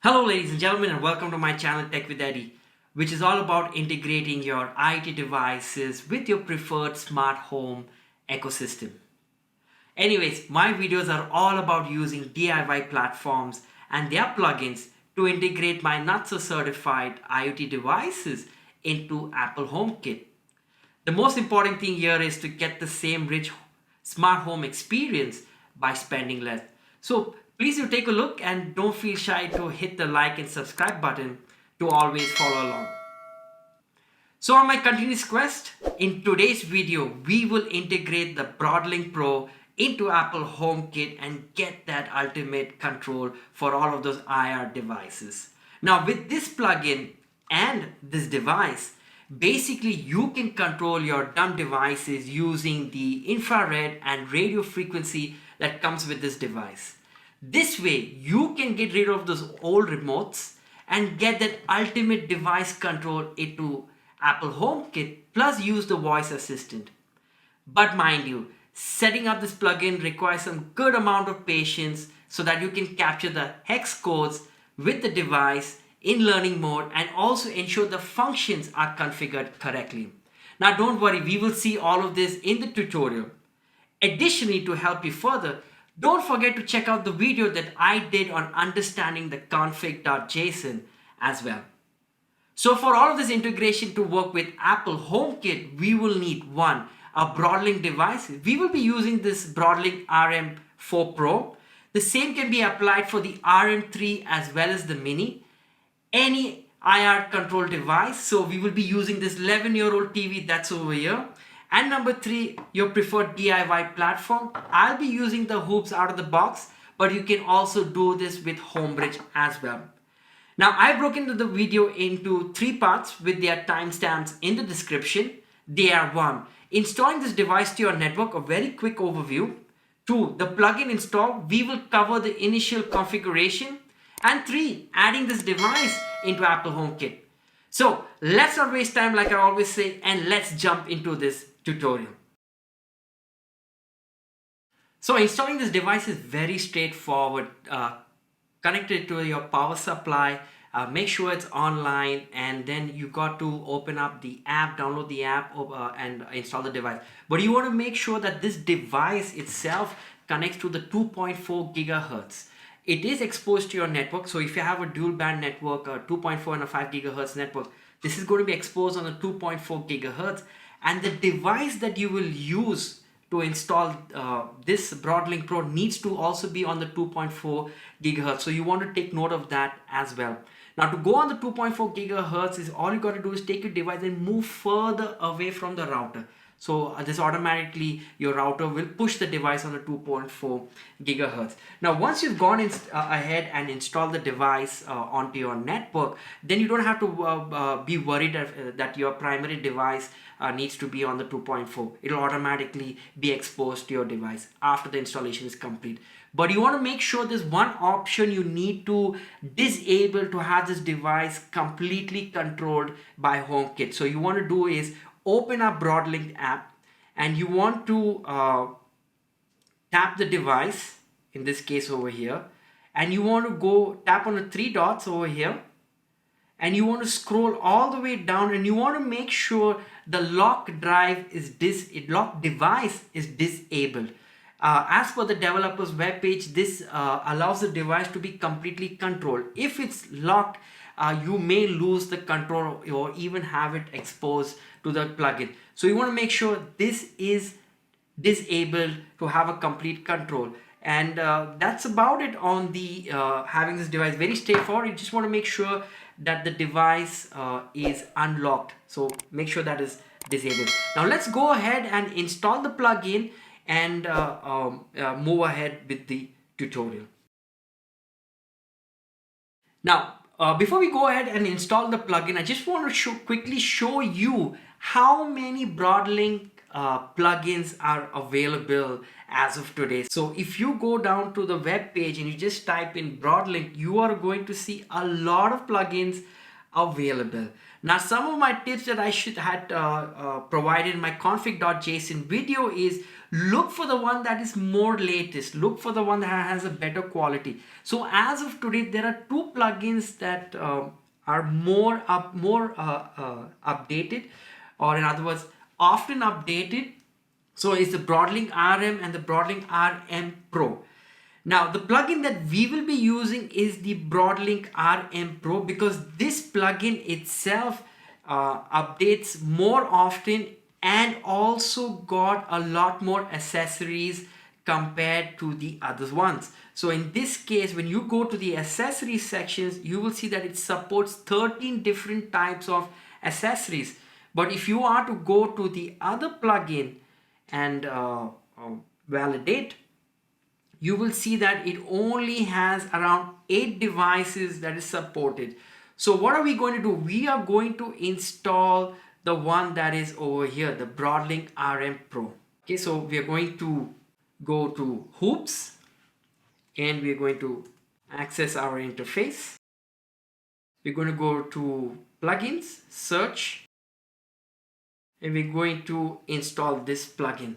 Hello ladies and gentlemen, and welcome to my channel Tech with Eddie, which is all about integrating your IT devices with your preferred smart home ecosystem. Anyways, my videos are all about using DIY platforms and their plugins to integrate my not so certified IoT devices into Apple HomeKit. The most important thing here is to get the same rich smart home experience by spending less. So please do take a look and don't feel shy to hit the like and subscribe button to always follow along. So on my continuous quest, in today's video, we will integrate the BroadLink Pro into Apple HomeKit and get that ultimate control for all of those IR devices. Now with this plugin and this device, basically you can control your dumb devices using the infrared and radio frequency that comes with this device. This way you can get rid of those old remotes and get that ultimate device control into Apple HomeKit plus use the voice assistant. But mind you, setting up this plugin requires some good amount of patience so that you can capture the hex codes with the device in learning mode and also ensure the functions are configured correctly. Now don't worry, we will see all of this in the tutorial. Additionally, to help you further, don't forget to check out the video that I did on understanding the config.json as well. So for all of this integration to work with Apple HomeKit, we will need one, a BroadLink device. We will be using this BroadLink RM4 Pro. The same can be applied for the RM3 as well as the Mini. Any IR control device. So we will be using this 11-year-old TV that's over here. And number 3, your preferred DIY platform. I'll be using the hoobs out of the box, but you can also do this with homebridge as well. Now I broke into the video into 3 parts with their timestamps in the description. They are 1, installing this device to your network, a very quick overview. 2, the plugin install, we will cover the initial configuration. And 3, adding this device into Apple HomeKit. So let's not waste time like I always say, and let's jump into this tutorial. So installing this device is very straightforward. Connect it to your power supply, make sure it's online, and then you got to open up the app, download the app and install the device. But you want to make sure that this device itself connects to the 2.4 gigahertz. It is exposed to your network. So if you have a dual band network, a 2.4 and a 5 gigahertz network, this is going to be exposed on the 2.4 gigahertz. And the device that you will use to install this BroadLink Pro needs to also be on the 2.4 gigahertz. So you want to take note of that as well. Now to go on the 2.4 gigahertz is all you got to do is take your device and move further away from the router. So this automatically, your router will push the device on the 2.4 gigahertz. Now, once you've gone ahead and installed the device onto your network, then you don't have to be worried that your primary device needs to be on the 2.4. It'll automatically be exposed to your device after the installation is complete. But you want to make sure there's one option you need to disable to have this device completely controlled by HomeKit. So you want to do is open up BroadLink app and you want to tap the device, in this case over here, and you want to go tap on the 3 dots over here and you want to scroll all the way down and you want to make sure the lock device is disabled. As per the developer's webpage, this allows the device to be completely controlled. If it's locked, you may lose the control or even have it exposed to the plugin. So you want to make sure this is disabled to have a complete control. And that's about it on the having this device. Very straightforward. You just want to make sure that the device is unlocked. So make sure that is disabled. Now let's go ahead and install the plugin and move ahead with the tutorial. Now, before we go ahead and install the plugin, I just want to quickly show you how many BroadLink plugins are available as of today. So if you go down to the web page and you just type in BroadLink, you are going to see a lot of plugins available. Now, some of my tips that I should had provided in my config.json video is look for the one that is more latest, look for the one that has a better quality. So as of today, there are two plugins that are more updated, or in other words, often updated. So it's the BroadLink RM and the BroadLink RM Pro. Now the plugin that we will be using is the BroadLink RM Pro, because this plugin itself updates more often and also got a lot more accessories compared to the other ones. So in this case, when you go to the accessories sections, you will see that it supports 13 different types of accessories. But if you are to go to the other plugin and validate, you will see that it only has around 8 devices that is supported. So what are we going to do? We are going to install the one that is over here, the BroadLink RM Pro. Okay, so we are going to go to hoobs and we're going to access our interface. We're going to go to plugins, search, and we're going to install this plugin.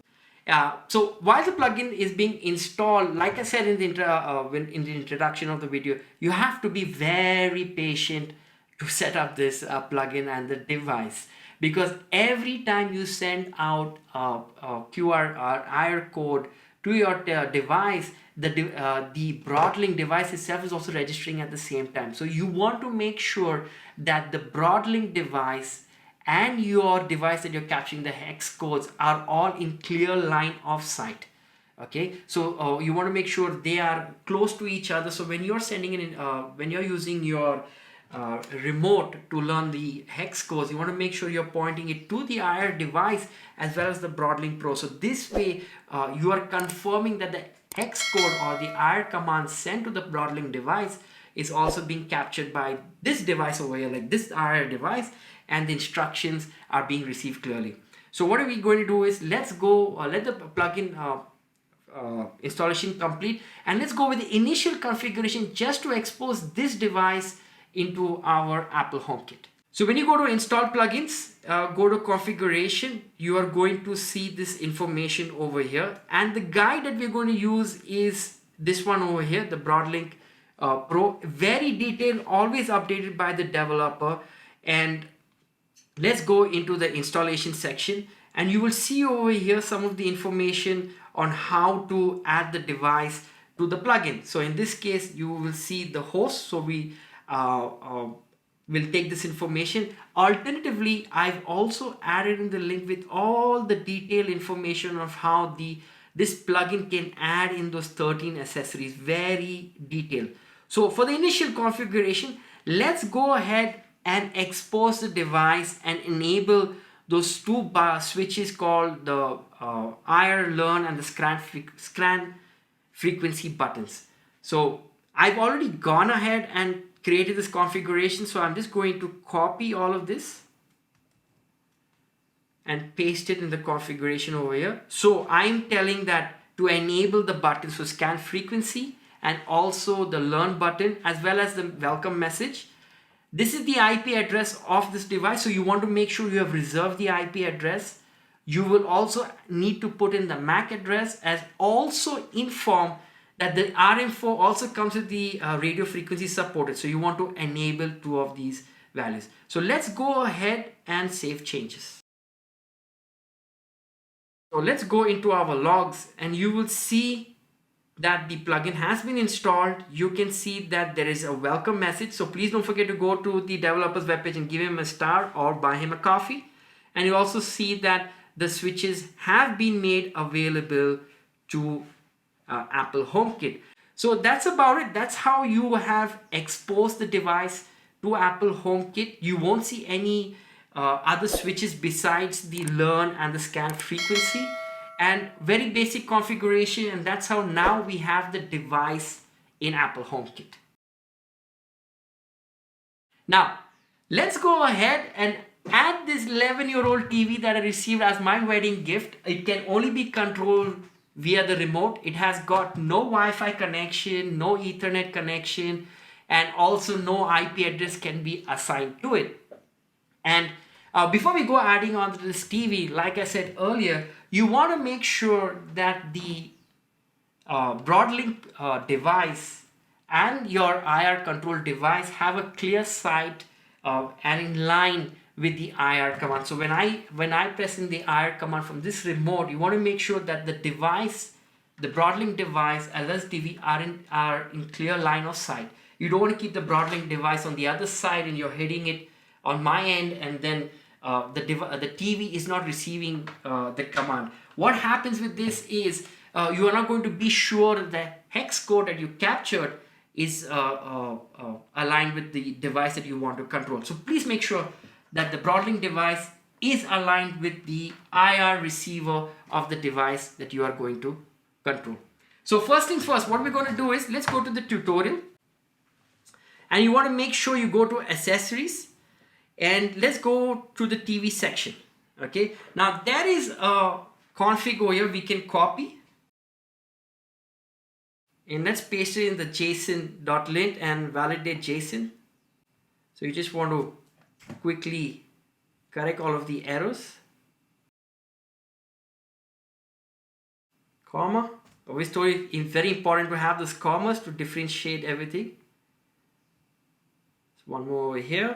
So while the plugin is being installed, like I said in the introduction of the video, you have to be very patient to set up this plugin and the device, because every time you send out a QR or IR code to your device, the BroadLink device itself is also registering at the same time. So you want to make sure that the BroadLink device and your device that you're capturing the hex codes are all in clear line of sight. Okay, so you want to make sure they are close to each other. So when you're sending in, when you're using your remote to learn the hex codes, you want to make sure you're pointing it to the IR device as well as the BroadLink Pro. So this way you are confirming that the hex code or the IR command sent to the BroadLink device is also being captured by this device over here, like this IR device, and the instructions are being received clearly. So what are we going to do is, let's go let the plugin installation complete, and let's go with the initial configuration just to expose this device into our Apple HomeKit. So when you go to install plugins, go to configuration, you are going to see this information over here, and the guide that we're going to use is this one over here, the BroadLink Pro. Very detailed, always updated by the developer. And let's go into the installation section, and you will see over here some of the information on how to add the device to the plugin. So in this case, you will see the host. So we will take this information. Alternatively, I've also added in the link with all the detailed information of how this plugin can add in those 13 accessories. Very detailed. So for the initial configuration, let's go ahead and expose the device and enable those two switches called the IR learn and the scan frequency buttons. So I've already gone ahead and created this configuration, so I'm just going to copy all of this and paste it in the configuration over here. So I'm telling that to enable the buttons for scan frequency and also the learn button as well as the welcome message. This is the IP address of this device, so you want to make sure you have reserved the IP address. You will also need to put in the MAC address, as also inform that the RM4 also comes with the radio frequency supported. So you want to enable 2 of these values. So let's go ahead and save changes. So let's go into our logs, and you will see that the plugin has been installed. You can see that there is a welcome message. So please don't forget to go to the developer's webpage and give him a star or buy him a coffee. And you also see that the switches have been made available to Apple HomeKit. So that's about it. That's how you have exposed the device to Apple HomeKit. You won't see any other switches besides the learn and the scan frequency, and very basic configuration, and that's how now we have the device in Apple HomeKit. Now let's go ahead and add this 11-year-old TV that I received as my wedding gift. It can only be controlled via the remote. It has got no Wi-Fi connection, no Ethernet connection, and also no IP address can be assigned to it. And Before we go adding on to this TV, like I said earlier, you want to make sure that the Broadlink device and your IR control device have a clear sight and in line with the IR command. So when I press in the IR command from this remote, you want to make sure that the device, the Broadlink device as well as TV are in clear line of sight. You don't want to keep the Broadlink device on the other side and you're hitting it on my end, and then the TV is not receiving the command. What happens with this is you are not going to be sure the hex code that you captured is aligned with the device that you want to control. So please make sure that the Broadlink device is aligned with the IR receiver of the device that you are going to control. So first things first, what we're going to do is let's go to the tutorial, and you want to make sure you go to accessories and let's go to the TV section. Okay, now there is a config over here we can copy, and let's paste it in the JSON.lint and validate JSON. So you just want to quickly correct all of the errors. Comma. Obviously, it's very important to have those commas to differentiate everything. So one more over here.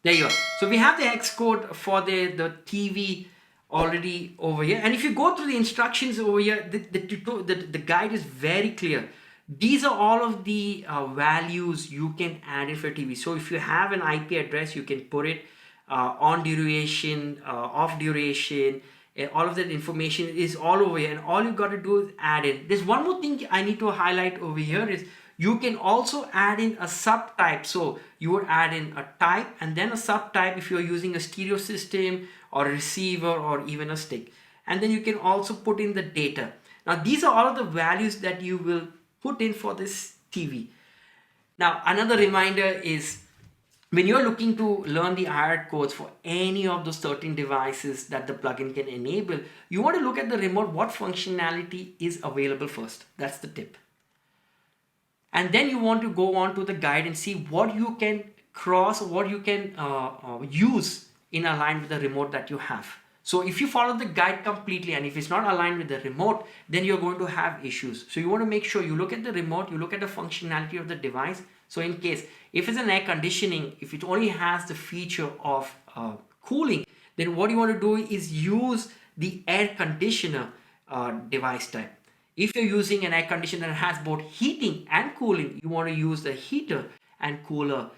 There you go. So we have the hex code for the TV already over here, and if you go through the instructions over here, the guide is very clear. These are all of the values you can add in for TV. So if you have an IP address, you can put it on duration, off duration, all of that information is all over here, and all you got to do is add in. There's one more thing I need to highlight over here is you can also add in a subtype. So you would add in a type and then a subtype if you're using a stereo system or a receiver or even a stick. And then you can also put in the data. Now these are all of the values that you will put in for this TV. Now another reminder is when you're looking to learn the IR codes for any of those 13 devices that the plugin can enable, you want to look at the remote, what functionality is available first. That's the tip. And then you want to go on to the guide and see what you can cross, what you can use in aligned with the remote that you have. So if you follow the guide completely and if it's not aligned with the remote, then you're going to have issues. So you want to make sure you look at the remote, you look at the functionality of the device. So in case, if it's an air conditioning, if it only has the feature of cooling, then what you want to do is use the air conditioner device type. If you're using an air conditioner that has both heating and cooling, you want to use the heater and cooler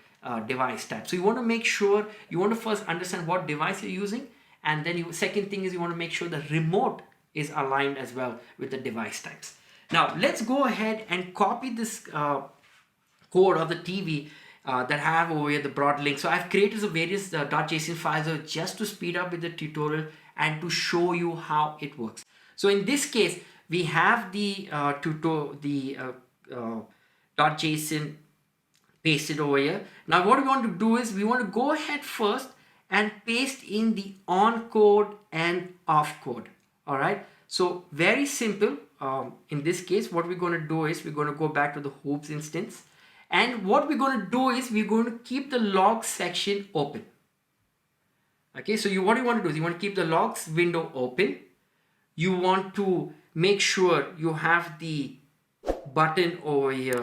device type. So you want to make sure, you want to first understand what device you're using, and then second thing is you want to make sure the remote is aligned as well with the device types. Now let's go ahead and copy this code of the TV that I have over here, the Broadlink. So I've created some various .json files just to speed up with the tutorial and to show you how it works. So in this case, we have the .json pasted over here. Now what we want to do is we want to go ahead first and paste in the on code and off code. All right, so very simple. In this case, what we're going to do is we're going to go back to the hoobs instance, and what we're going to do is we're going to keep the logs section open. Okay, so what you want to do is you want to keep the logs window open. You want to make sure you have the button over here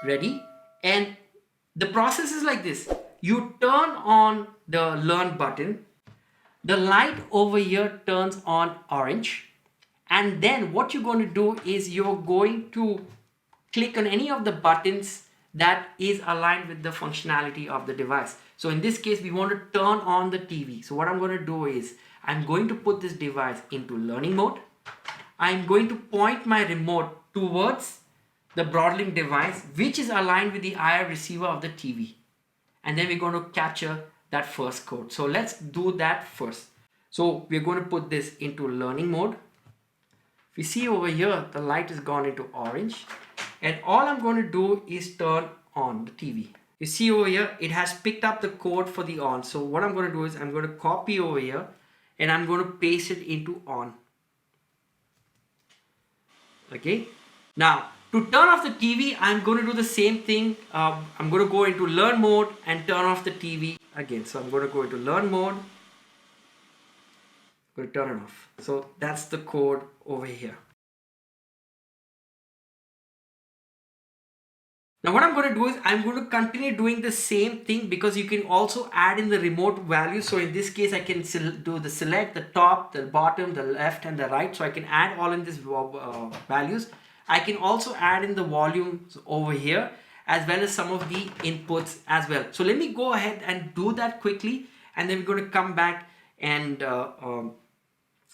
ready, and the process is like this. You turn on the learn button, the light over here turns on orange, and then what you're going to do is you're going to click on any of the buttons that is aligned with the functionality of the device. So in this case, we want to turn on the TV. So what I'm going to do is I'm going to put this device into learning mode. I'm going to point my remote towards the Broadlink device, which is aligned with the IR receiver of the TV. And then we're going to capture that first code. So let's do that first. So we're going to put this into learning mode. We see over here, the light has gone into orange. And all I'm going to do is turn on the TV. You see over here, it has picked up the code for the on. So what I'm going to do is I'm going to copy over here and I'm going to paste it into on. Okay. Now, To turn off the TV, I'm going to do the same thing. I'm going to go into learn mode and turn off the TV again. So I'm going to go into learn mode. I'm going to turn it off. So that's the code over here. Now what I'm going to do is I'm going to continue doing the same thing, because you can also add in the remote value. So in this case, I can do the select, the top, the bottom, the left and the right. So I can add all in these values. I can also add in the volumes over here, as well as some of the inputs as well. So let me go ahead and do that quickly, and then we're going to come back and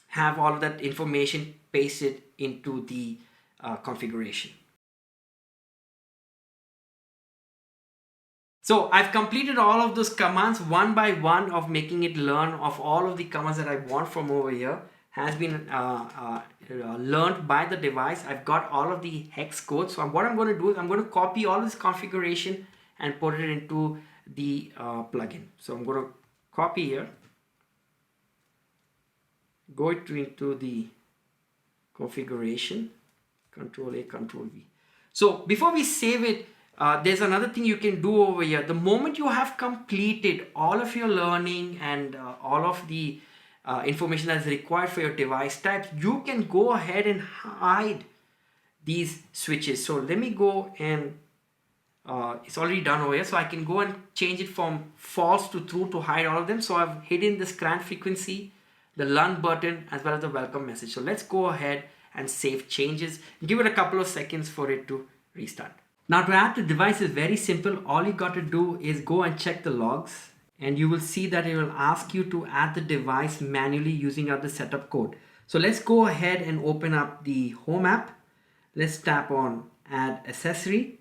have all of that information pasted into the configuration. So I've completed all of those commands one by one, of making it learn of all of the commands that I want from over here. Has been learned by the device. I've got all of the hex code. So what I'm going to do is I'm going to copy all this configuration and put it into the plugin. So I'm going to copy here, go into the configuration, Control A, Control V. So before we save it, there's another thing you can do over here. The moment you have completed all of your learning and all of the information that is required for your device types, you can go ahead and hide these switches. So let me go and it's already done over here. So I can go and change it from false to true to hide all of them. So I've hidden the scan frequency, the learn button, as well as the welcome message. So let's go ahead and save changes. Give it a couple of seconds for it to restart. Now to add the device is very simple. All you got to do is go and check the logs, and you will see that it will ask you to add the device manually using the setup code. So let's go ahead and open up the home app. Let's tap on add accessory.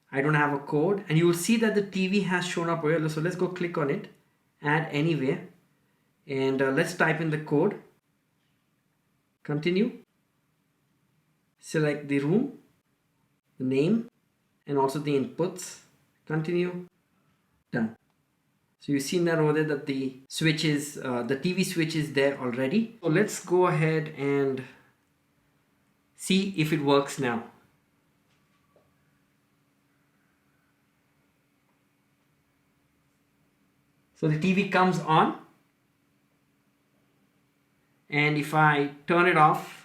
I don't have a code, and you will see that the TV has shown up here. So let's go click on it, add anywhere, and let's type in the code, continue, select the room, the name, and also the inputs, continue, done. So you've seen that over there that the switch is, the TV switch is there already. So let's go ahead and see if it works now. So the TV comes on, and if I turn it off,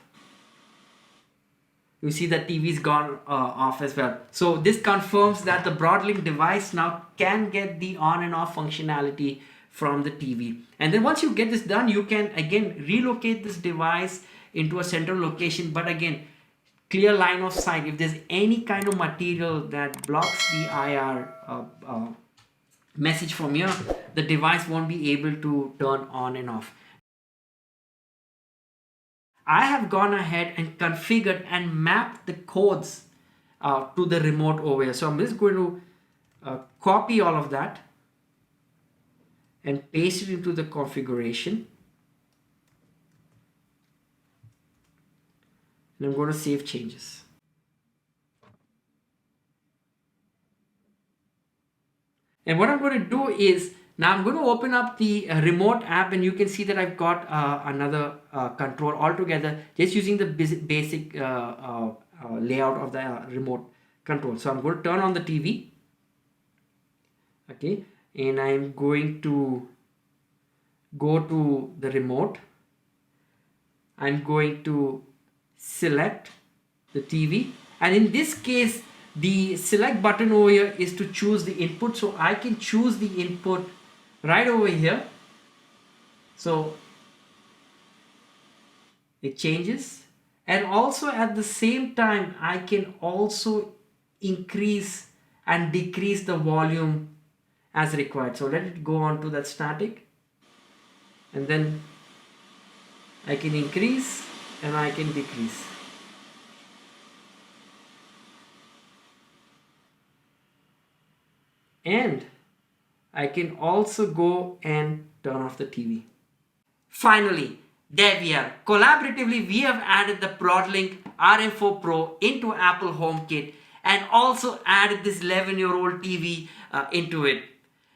you see that TV is gone off as well. So this confirms that the BroadLink device now can get the on and off functionality from the TV. And then once you get this done, you can again relocate this device into a central location. But again, clear line of sight. If there's any kind of material that blocks the IR message from here, the device won't be able to turn on and off. I have gone ahead and configured and mapped the codes to the remote over here. So I'm just going to copy all of that and paste it into the configuration. And I'm going to save changes. And what I'm going to do is, now I'm going to open up the remote app, and you can see that I've got another control altogether, just using the basic layout of the remote control. So I'm going to turn on the TV. Okay, and I'm going to go to the remote. I'm going to select the TV, and in this case, the select button over here is to choose the input. So I can choose the input right over here. So it changes, and also at the same time I can also increase and decrease the volume as required. So let it go on to that static, and then I can increase and I can decrease. And I can also go and turn off the TV. Finally, there we are. Collaboratively, we have added the BroadLink RM4 Pro into Apple HomeKit, and also added this 11-year-old TV into it.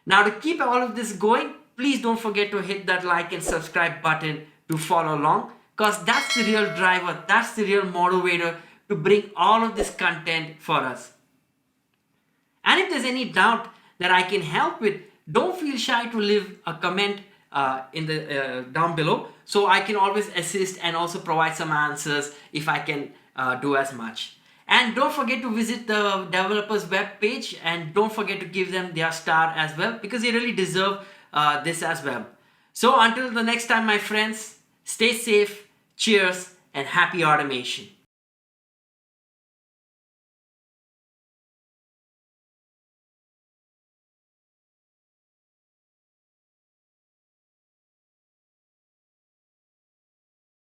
Now to keep all of this going, please don't forget to hit that like and subscribe button to follow along, because that's the real driver, that's the real motivator to bring all of this content for us. And if there's any doubt that I can help with, don't feel shy to leave a comment in the down below, so I can always assist and also provide some answers if I can do as much. And don't forget to visit the developers web page, and don't forget to give them their star as well, because they really deserve this as well. So until the next time, my friends, stay safe, cheers, and happy automation.